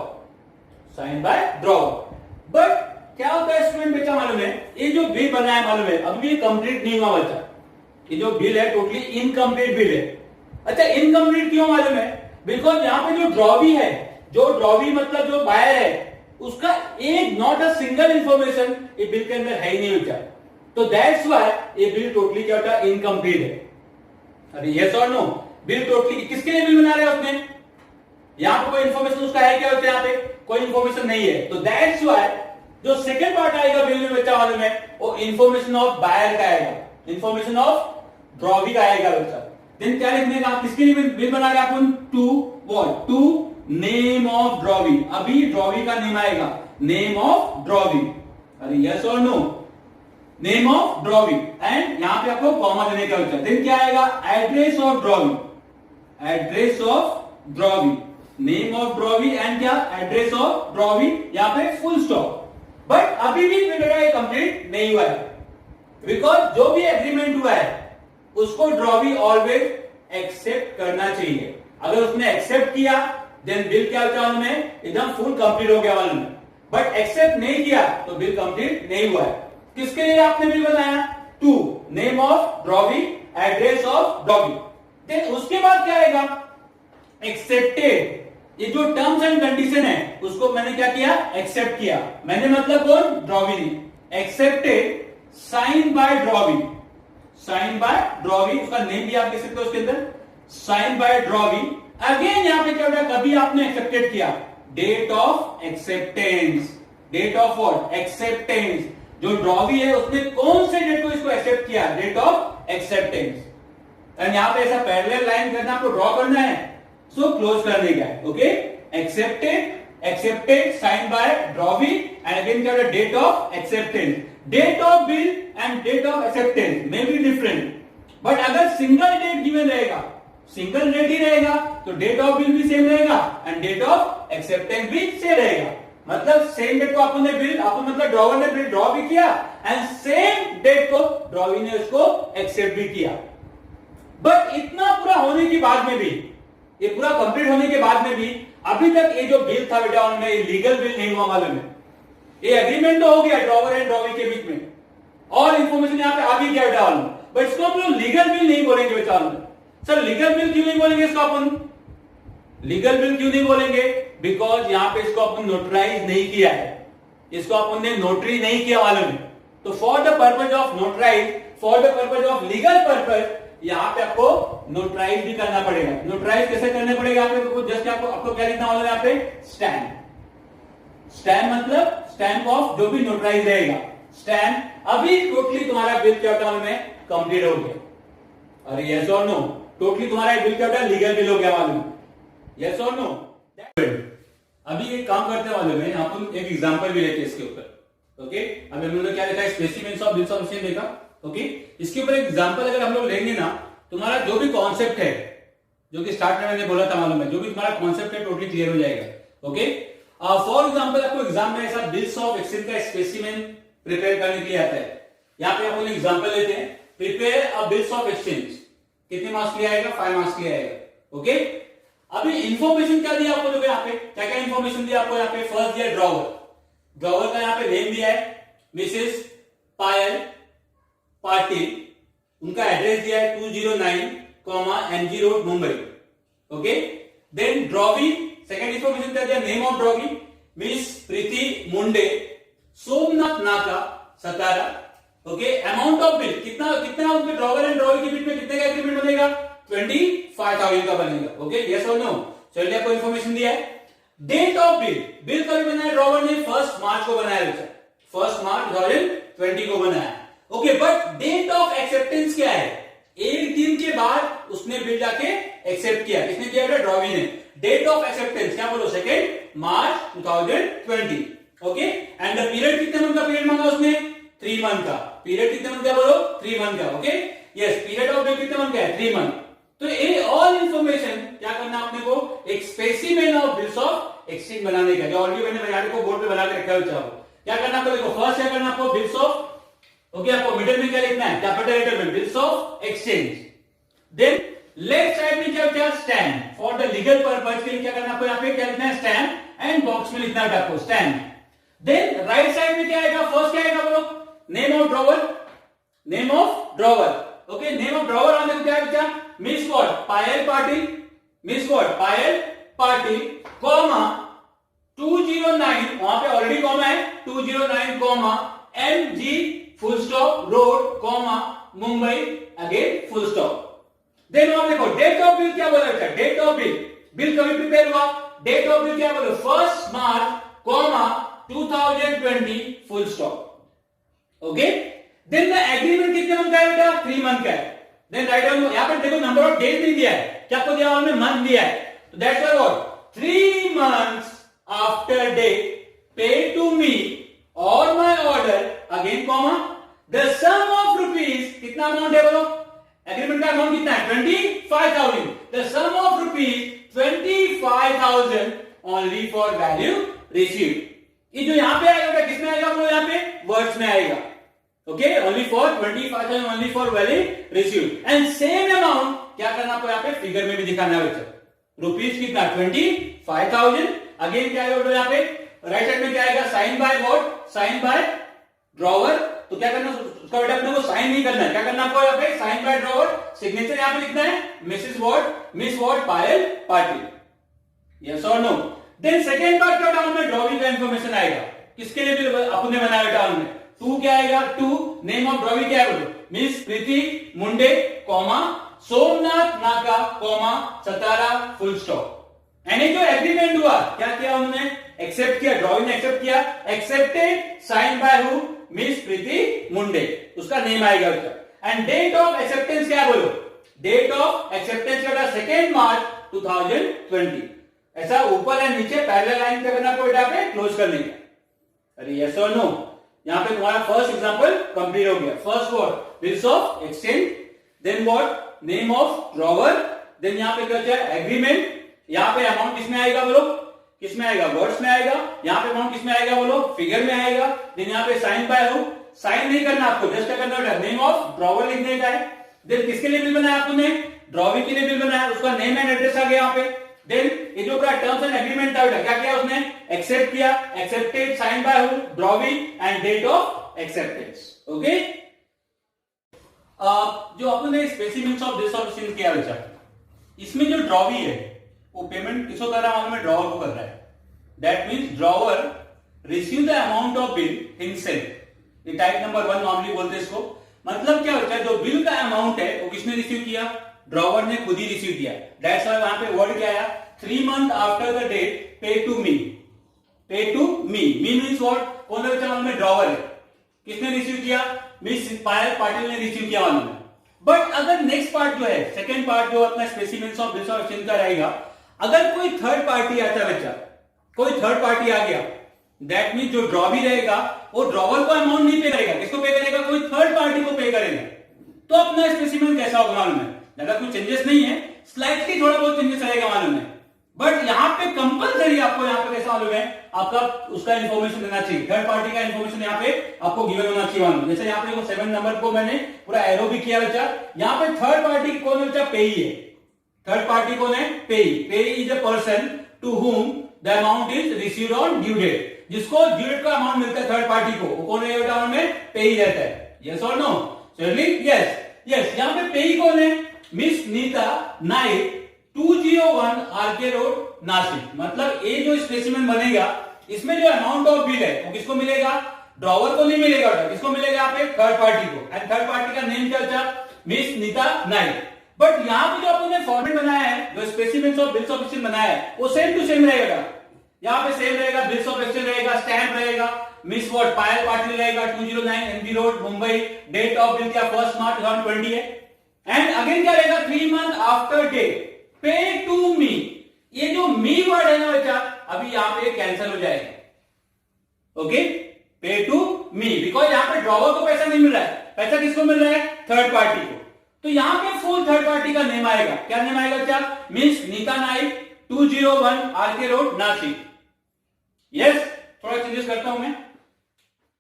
sign by drawer. But क्या होता है स्टूडेंट बच्चा, मालूम है ये जो बिल बना है मालूम है अभी भी कंप्लीट नहीं हुआ बच्चा, ये जो बिल है टोटली इनकम्प्लीट बिल है। अच्छा इनकम्प्लीट क्यों मालूम है, बिकॉज यहाँ पे जो ड्रॉवी है, जो ड्रॉवी मतलब जो बायर है, उसका एक नॉट अ सिंगल इंफॉर्मेशन ये बिल के अंदर है ही नहीं बच्चा। तो दैट्स व्हाई ये बिल टोटली क्या होता है, इनकम्प्लीट है। अरे यस और नो, बिल टोटली किसके लिए बिल बना रहे हैं उसने, यहाँ पे कोई इंफॉर्मेशन उसका है क्या होता है, यहाँ पे कोई इंफॉर्मेशन नहीं है। तो दैट्स व्हाई जो सेकंड पार्ट आएगा बिल में बच्चा मालूम है, वो इंफॉर्मेशन ऑफ बायर का आएगा, इंफॉर्मेशन ऑफ ड्रॉवी का आएगा बच्चा। देन क्या लिखने का, किसके लिए बिल बना रहे अपन, to what, to name of drawee. अभी ड्रॉवी का नेम आएगा, नेम ऑफ ड्रॉवी। अरे यस और no, name of drawee. And यहां पे आपको कॉमा देने का होता है। देन क्या आएगा, address of drawee, address of drawee, name of drawee and क्या, एड्रेस ऑफ ड्रॉवी, यहां पे फुल स्टॉप। बट अभी भी मेरा कंप्लीट नहीं हुआ है, बिकॉज जो भी एग्रीमेंट हुआ है उसको ड्रॉवी ऑलवेज एक्सेप्ट करना चाहिए। अगर उसने एक्सेप्ट किया देन बिल क्या होता है उनमें, एकदम फुल कंप्लीट हो गया वाला में। बट एक्सेप्ट नहीं किया तो बिल कंप्लीट नहीं हुआ है। किसके लिए आपने बिल बनाया, to name of drawee, address of drawee. Then उसके बाद क्या आएगा, एक्सेप्टेड। ये जो टर्म्स एंड कंडीशन है उसको मैंने क्या किया, एक्सेप्ट किया। मैंने मतलब कौन, ड्रॉवी ने। Accepted, sign by drawee, sign by drawee, उसका नेम भी आप लिख सकते हो उसके अंदर, साइन बाय ड्रॉवी। अगेन यहां पे क्या होता है, कभी आपने एक्सेप्टेड किया, date of acceptance, date of what, acceptance. जो ड्रॉवी है उसने कौन से डेट को इसको एक्सेप्ट किया, डेट ऑफ एक्सेप्टेंस। एंड यहां पे ऐसा पैरेलल लाइन करना, आपको ड्रॉ करना है, सो क्लोज करने का है, okay. Accepted, accepted, sign by drawee and again क्या होता है, date of acceptance. Date of bill and date of acceptance may be different, but अगर सिंगल डेट गिवन रहेगा, सिंगल डेट ही रहेगा, तो डेट ऑफ बिल भी सेम रहेगा एंड डेट ऑफ एक्सेप्टेंस भी सेम रहेगा। मतलब सेम डेट को आपने बिल, आपको मतलब ड्रॉवर ने बिल ड्रॉ भी किया एंड सेम डेट को ड्रॉवी ने उसको एक्सेप्ट भी किया। बट इतना पूरा होने के बाद में भी, ये पूरा कंप्लीट होने के बाद में भी अभी तक ये जो बिल था बेटा उनमें लीगल बिल नहीं हुआ मालूम है। ये एग्रीमेंट तो हो गया ड्रॉवर एंड ड्रॉवी के बीच में, और इन्फॉर्मेशन यहाँ पे आ भी गया बेटा उनमें, बट इसको आप लोग लीगल बिल नहीं बोलेंगे बेटा उनमें। सर लीगल बिल क्यों नहीं बोलेंगे इसको अपन? लीगल बिल क्यों नहीं बोलेंगे? बिकॉज यहाँ पे इसको अपन नोटराइज नहीं किया है, इसको अपन ने नोटरी नहीं किया मालूम है। तो for the purpose of notarize, for the purpose of legal purpose, यहाँ पे आपको नोटराइज भी करना पड़ेगा। नोटराइज कैसे करने पड़ेगा आपको? जस्ट आपको क्या लिखना होगा यहाँ पे? स्टैम्प। स्टैम्प मतलब स्टैम्प ऑफ जो भी नोटराइज रहेगा, स्टैम्प। अभी टोटली तुम्हारा बिल क्या होता है कंप्लीट हो गया। अरे यस और नो? टोटली तुम्हारा बिल क्या होता है? लीगल बिल हो गया मालूम? यस और नो? अभी एक काम करते हैं मालूम है, हम एक एग्जांपल भी लेते हैं इसके ऊपर। ओके, अभी हम लोगों ने क्या देखा? Specimens of bills of exchange देखा। ओके, इसके ऊपर एग्जांपल अगर हम लोग लेंगे ना, तुम्हारा जो भी कॉन्सेप्ट है, जो कि स्टार्ट में मैंने बोला था मालूम है, जो भी तुम्हारा कॉन्सेप्ट है टोटली क्लियर हो जाएगा। ओके, फॉर एग्जांपल आपको एग्जाम में ऐसा बिल्स ऑफ एक्सचेंज का स्पेसिमेन प्रिपेयर करने के लिए आता है। यहाँ पे अपन एग्जांपल लेते हैं, prepare a bills of exchange. कितने मार्क्स के आएगा? 5 मार्क्स के आएगा। ओके, अभी इंफॉर्मेशन क्या दिया आपको? देखो यहाँ पे क्या क्या इंफॉर्मेशन दिया आपको? यहाँ पे फर्स्ट दिया ड्रॉवर। ड्रॉवर का यहाँ पे नेम दिया है मिसेस पायल पाटिल, उनका एड्रेस दिया है 209, MG road Mumbai. Okay, then drawee, second information क्या दिया? Name of drawee miss Preeti Munde, Somnath Naka, Satara. Okay, amount of bill कितना कितना उनके ड्रॉवर एंड ड्रॉवी के बीच में कितने का एग्रीमेंट बनेगा? 25,000 का बनेगा। ओके, यस और नो? चलिए आपको इंफॉर्मेशन दिया है। डेट ऑफ बिल, बिल कभी बनाया ड्रॉवर ने? 1 मार्च को बनाया बेटा, 1 मार्च 2020 को बनाया। Okay, but date of acceptance क्या है? एक दिन के बाद उसने बिल जाके एक्सेप्ट किया। किसने किया बेटा? ड्रॉवी ने। डेट ऑफ एक्सेप्टेंस क्या बोलो? 2 मार्च 2020। ओके, एंड द पीरियड कितने मंथ का पीरियड मांगा उसने? 3 मंथ का। पीरियड कितने मंथ का बोलो? 3 मंथ का। Okay, yes, period of bill कितने मंथ का है? 3 मंथ। तो ये ऑल इंफॉर्मेशन क्या करना अपने को? एक specimen of bills of exchange बनाने का, जो ऑलरेडी मैंने बना को बोर्ड पे बना के रखा है। चाहो क्या करना आपको? देखो, फर्स्ट क्या करना आपको? बिल्स ऑफ, ओके, आपको मिडिल में क्या लिखना है? कैपिटल लेटर में bills of exchange. Then left side में क्या होता है? Stamp. For the legal purpose के लिए क्या करना आपको? यहाँ पे क्या लिखना है? स्टैम्प, एंड बॉक्स में लिखना है आपको स्टैम्प। देन राइट साइड में क्या आएगा? फर्स्ट क्या आएगा बोलो? Name of drawer, name of drawer. Okay, name of drawer आने को क्या है बेटा? Miss what? Payal Patil, miss what? Payal Patil, comma 209, वहां पे ऑलरेडी कॉमा है, 209, MG full stop road, Mumbai, again full stop. Then वहां देखो डेट ऑफ बिल क्या बोला बेटा? डेट ऑफ बिल, बिल कभी प्रिपेयर हुआ? डेट ऑफ बिल क्या बोलो? 1 March, 2020 full stop. Okay, then the agreement कितने मंथ का है बेटा? 3 मंथ का है। देन राइट डाउन, यहां पर देखो नंबर ऑफ डेज नहीं दिया है, क्या आपको दिया? उन्होंने मंथ दिया है। तो that's why what? 3 months after date paid to me or my order, again comma, the sum of rupees, कितना अमाउंट है बोलो? एग्रीमेंट का अमाउंट कितना है? 25,000. The sum of rupees 25,000 only for value received. ये जो यहाँ पे आएगा किसमें आएगा बोलो? यहाँ पे वर्ड्स में आएगा। Okay, only for 25,000 only for value received. And same amount क्या करना आपको? यहाँ पे फिगर में भी दिखाना है बच्चा। रुपीज कितना? 25,000। अगेन क्या आएगा यहाँ पे? राइट साइड में क्या आएगा? Sign by what? Sign by drawer. तो क्या करना उसका बेटा? अपने को साइन नहीं करना है, क्या करना आपको यहाँ पे? Sign by drawer. सिग्नेचर यहाँ पे लिखना है Mrs what? Miss what? Payal Patil. Yes और नो? देन सेकेंड पार्ट का डाउन में ड्रॉइंग का इंफॉर्मेशन आएगा। किसके लिए भी अपने बनाया डाउन में? 2 क्या आएगा? 2 नेम ऑफ ड्रॉइंग क्या है बोलो? Miss Preeti Munde, Somnath Naka, Satara, full stop. And जो एग्रीमेंट हुआ क्या किया उन्होंने? एक्सेप्ट किया, ड्रॉइंग ने एक्सेप्ट किया। Accepted, sign by who? Miss Preeti Munde, उसका नेम आएगा उसका। एंड डेट ऑफ एक्सेप्टेंस क्या है बोलो? डेट ऑफ एक्सेप्टेंस क्या? 2 मार्च 2020। ऐसा ऊपर एंड नीचे पैरेलल लाइन क्या करना पड़ेगा पे? क्लोज करने का। अरे यस और नो? यहां पे तुम्हारा फर्स्ट एग्जांपल कंप्लीट हो गया। First word bills of exchange, then what? Name of drawer, then यहां पे क्या है? एग्रीमेंट। यहां पे अमाउंट किसमें आएगा बोलो? किसमें आएगा? वर्ड्स में आएगा। यहां पे अमाउंट किसमें आएगा बोलो? फिगर में आएगा। देन यहां पे साइन बाय हु? साइन नहीं करना आपको, जस्ट क्या करना है? नेम ऑफ ड्रॉवर लिखने का है। देन किसके लिए बिल बनाया आपने? ड्रॉवी के लिए बिल बनाया, उसका नेम एंड एड्रेस आ गया यहाँ पे। देन ये जो पूरा टर्म्स एंड एग्रीमेंट था बेटा, क्या किया उसने, एक्सेप्ट किया, accepted, sign by who, drawee, and date of acceptance. Okay, जो अपने स्पेसिमेंस ऑफ दिस ऑफ सिन किया बेटा, इसमें जो ड्रॉवी है वो पेमेंट किसको कर रहा है मालूम है, ड्रॉवर को कर रहा है। That means drawer receive the amount of bill himself. ये टाइप नंबर 1 नॉर्मली बोलते हैं इसको। मतलब क्या होता है, जो बिल का अमाउंट है वो किसने रिसीव किया, ड्रॉवर ने खुद ही रिसीव किया। दैट्स व्हाई वहां पे वर्ड क्या आया, 3 months after the date pay to me. Pay to me, me means what, कौन है मालूम है, ड्रॉवर है। किसने रिसीव किया, मिस पायल पाटिल ने रिसीव किया मालूम है। बट अगर नेक्स्ट पार्ट जो है, सेकंड पार्ट जो अपना specimens of bills of exchange का रहेगा, अगर कोई थर्ड पार्टी आता है बच्चा, कोई थर्ड पार्टी आ गया, दैट मीन जो ड्रॉ भी रहेगा वो ड्रॉवर को अमाउंट नहीं पे करेगा, किसको पे करेगा, कोई थर्ड पार्टी को पे करेगा। तो अपना स्पेसिमेंट कैसा होगा मालूम है, ज्यादा कुछ चेंजेस नहीं है, स्लाइटली थोड़ा बहुत चेंजेस रहेगा मालूम है। बट यहाँ पे कंपलसरी आपको यहाँ पे कैसा मालूम है, आपका उसका इन्फॉर्मेशन देना चाहिए, थर्ड पार्टी का इन्फॉर्मेशन यहाँ पे आपको गिवन होना चाहिए मालूम। जैसे यहाँ पे 7 नंबर को मैंने पूरा एरो भी किया बच्चा, यहाँ पे थर्ड पार्टी कौन है बच्चा, पेई है। थर्ड पार्टी कौन है, payee. Payee is a person to whom the amount is received on due date. जिसको ड्यू डेट का अमाउंट मिलता है थर्ड पार्टी को, वो कौन रहेगा बेटा में, पेई रहता है। यस और नो, श्योरली यस। यस, यहाँ पे पेई कौन है, miss Neeta Naik, 201 RK road Nashik. मतलब ये जो स्पेसिमेन बनेगा, इसमें जो अमाउंट ऑफ बिल है वो किसको मिलेगा, ड्रॉवर को नहीं मिलेगा, किसको मिलेगा यहाँ पे, थर्ड पार्टी को। एंड थर्ड पार्टी का नेम क्या था, मिस नीता नाइक। बट यहाँ पे जो आपने फॉर्मेट बनाया है, जो specimens of bills of exchange बनाया है, वो सेम टू सेम रहेगा। यहाँ पे सेम रहेगा, बिल्स ऑफ एक्सचेंज रहेगा, स्टैम्प रहेगा, मिस वॉट पायल पाटिल रहेगा, 209 MG road Mumbai, date of bill क्या 1 मार्च 2020 है। एंड अगेन क्या रहेगा, 3 months after date pay to मी। ये जो मी वर्ड है ना बच्चा, अभी यहाँ पे कैंसिल हो जाएगा। ओके, पे टू मी, बिकॉज यहाँ पे ड्रॉवर को पैसा नहीं मिल रहा है, पैसा किसको मिल रहा है, थर्ड पार्टी को। तो यहाँ पे फुल थर्ड पार्टी का नेम आएगा, क्या नेम आएगा बच्चा, miss Neeta Naik, 201 RK road Nashik. Yes, थोड़ा चेंजेस करता हूं मैं,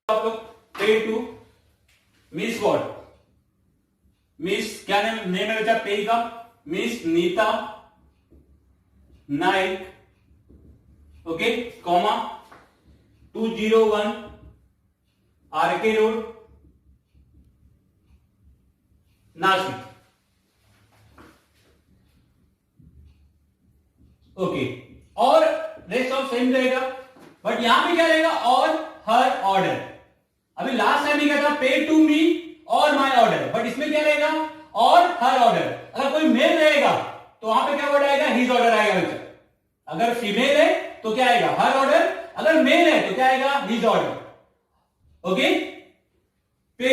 आप लोग pay to miss what, miss क्या नेम है बच्चा, पे का, miss Neeta Naik, okay, comma 201 RK road Nashik. Okay, और रेस्ट ऑफ सेम रहेगा, बट यहां पे क्या रहेगा, और हर ऑर्डर। अभी लास्ट टाइम क्या था, पे टू मी और माय ऑर्डर, बट इसमें क्या रहेगा, और हर ऑर्डर। अगर कोई मेल रहेगा तो वहां पे क्या वर्ड आएगा, हिज ऑर्डर आएगा बच्चा। अगर फीमेल है तो क्या आएगा, हर ऑर्डर। अगर मेल है तो क्या आएगा, his order. Okay, pay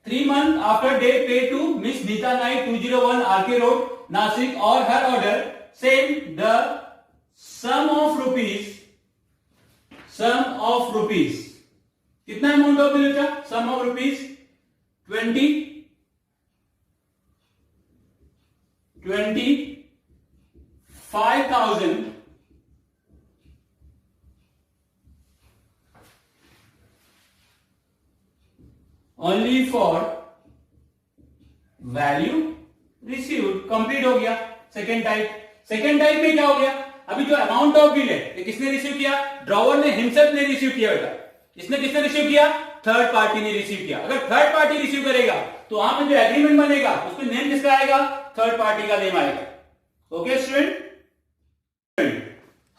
3 months after date pay to miss Neeta Naik, 201 RK road Nashik, और her order same the sum of rupees, कितना अमाउंट ऑफ बिल बचा, sum of rupees 25,000 only for value received. Complete हो गया second type. Second type में क्या हो गया, अभी जो अमाउंट ऑफ बिल है ये किसने रिसीव किया, ड्रॉवर ने हिमसेल्फ ने रिसीव किया बेटा। इसने किसने रिसीव किया, थर्ड पार्टी ने रिसीव किया। अगर थर्ड पार्टी रिसीव करेगा तो वहां पे जो एग्रीमेंट बनेगा उसमें नेम किसका आएगा, थर्ड पार्टी का नेम आएगा। ओके स्टूडेंट,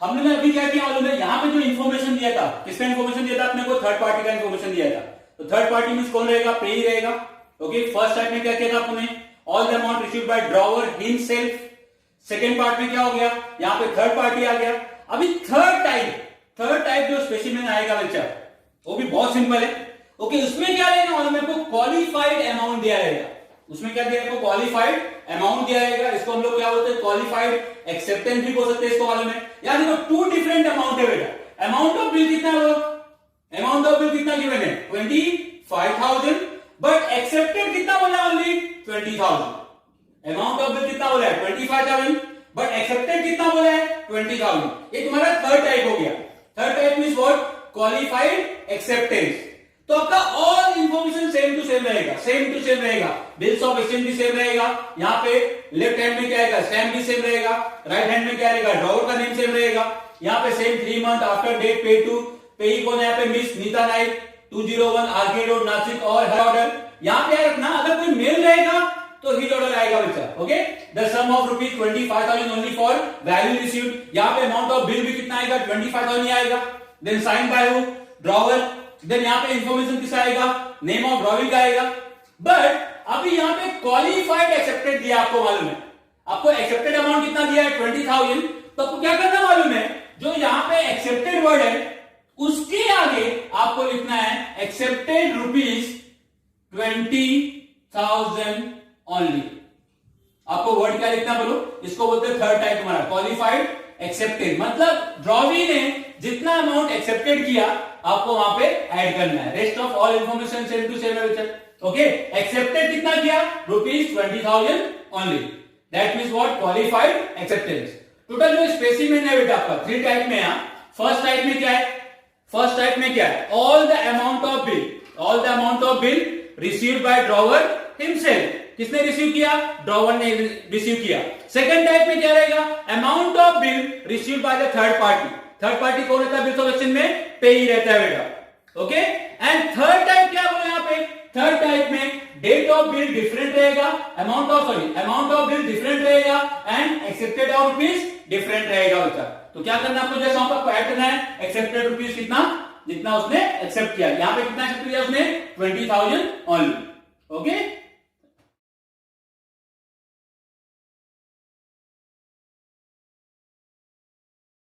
हमने अभी क्या किया मालूम है, यहां पे जो इन्फॉर्मेशन दिया था, किसका इन्फॉर्मेशन दिया था अपने को, थर्ड पार्टी का इन्फॉर्मेशन दिया था। तो थर्ड पार्टी मींस कौन रहेगा, पेई रहेगा। ओके, फर्स्ट टाइप में क्या किया था आपने, all the amount received by drawer himself. Second part में क्या हो गया, यहां पे थर्ड पार्टी आ गया। अभी थर्ड टाइप जो स्पेसिमेन आएगा बच्चा, वो भी बहुत सिंपल है। ओके, उसमें क्या रहेगा मालूम है आपको, क्वालिफाइड अमाउंट दिया रहेगा। उसमें क्या दिया रहेगा, क्वालिफाइड अमाउंट दिया रहेगा। इसको हम लोग क्या बोलते हैं, क्वालिफाइड एक्सेप्टेंस भी बोल सकते हैं इसको, मालूम है। यार देखो, 2 डिफरेंट अमाउंट है बेटा। अमाउंट ऑफ बिल कितना है, अमाउंट ऑफ बिल कितना गिवन है, 25,000, बट एक्सेप्टेड कितना बोला, ओनली 20,000। अमाउंट ऑफ बिल कितना बोला है, 25,000, बट एक्सेप्टेड कितना बोला है, 20,000। ये तुम्हारा थर्ड टाइप हो गया। Third type means what, qualified acceptance. तो आपका all information same to same रहेगा, सेम टू सेम रहेगा। बिल्स ऑफ एक्सचेंज भी सेम रहेगा, यहाँ पे लेफ्ट हैंड में क्या रहेगा, स्टैम्प भी सेम रहेगा, राइट हैंड में क्या रहेगा, ड्रॉवर का नेम सेम रहेगा। यहाँ पे same 3 month after date pay to, payee कौन है यहाँ पे, miss Neeta Naik, 201 arcade road Nashik और हर ऑर्डर। यहाँ पे रखना, अगर कोई मेल रहेगा तो हिज ऑर्डर आएगा बच्चा। Okay, the sum of rupees 25,000 only for value received. यहाँ पे अमाउंट ऑफ बिल भी कितना आएगा, 25,000 ही आएगा। Then sign by who, drawer. Then यहाँ पे इंफॉर्मेशन किसका आएगा, नेम ऑफ ड्रॉविंग का आएगा। बट अभी यहाँ पे क्वालिफाइड एक्सेप्टेड दिया, आपको मालूम है, आपको एक्सेप्टेड अमाउंट कितना दिया है, 20,000। तो आपको क्या करना मालूम है, जो यहाँ पे एक्सेप्टेड वर्ड है उसके आगे आपको लिखना है एक्सेप्टेड रुपीज 20,000 ओनली। आपको वर्ड क्या लिखना बोलो, इसको बोलते हैं थर्ड टाइप हमारा क्वालिफाइड एक्सेप्टेड। मतलब ड्रॉवी ने जितना अमाउंट एक्सेप्टेड किया आपको वहां पे ऐड करना है। Rest of all information same to same है। ओके, एक्सेप्टेड कितना किया, rupees 20,000 only. That means what, qualified acceptance. Total जो स्पेसिमेन है बेटा आपका 3 टाइप में है। फर्स्ट टाइप में क्या है, फर्स्ट टाइप में क्या है, all the amount of bill, all the amount of bill received by drawer himself. किसने रिसीव किया, ड्रॉवर ने रिसीव किया। सेकंड टाइप में क्या रहेगा, amount of bill received by the third party. Third party कौन रहता है बिल्स ऑफ एक्सचेंज में, पेई रहता है बेटा। ओके, एंड थर्ड टाइप क्या बोला यहाँ पे, थर्ड टाइप में डेट ऑफ बिल डिफरेंट रहेगा, अमाउंट ऑफ बिल डिफरेंट रहेगा and accepted of rupees different रहेगा बच्चा। तो क्या करना आपको, जैसा आपको ऐड करना है, एक्सेप्टेड रुपीज कितना, जितना उसने एक्सेप्ट किया। यहाँ पे कितना एक्सेप्ट किया उसने, 20,000 ओनली। ओके।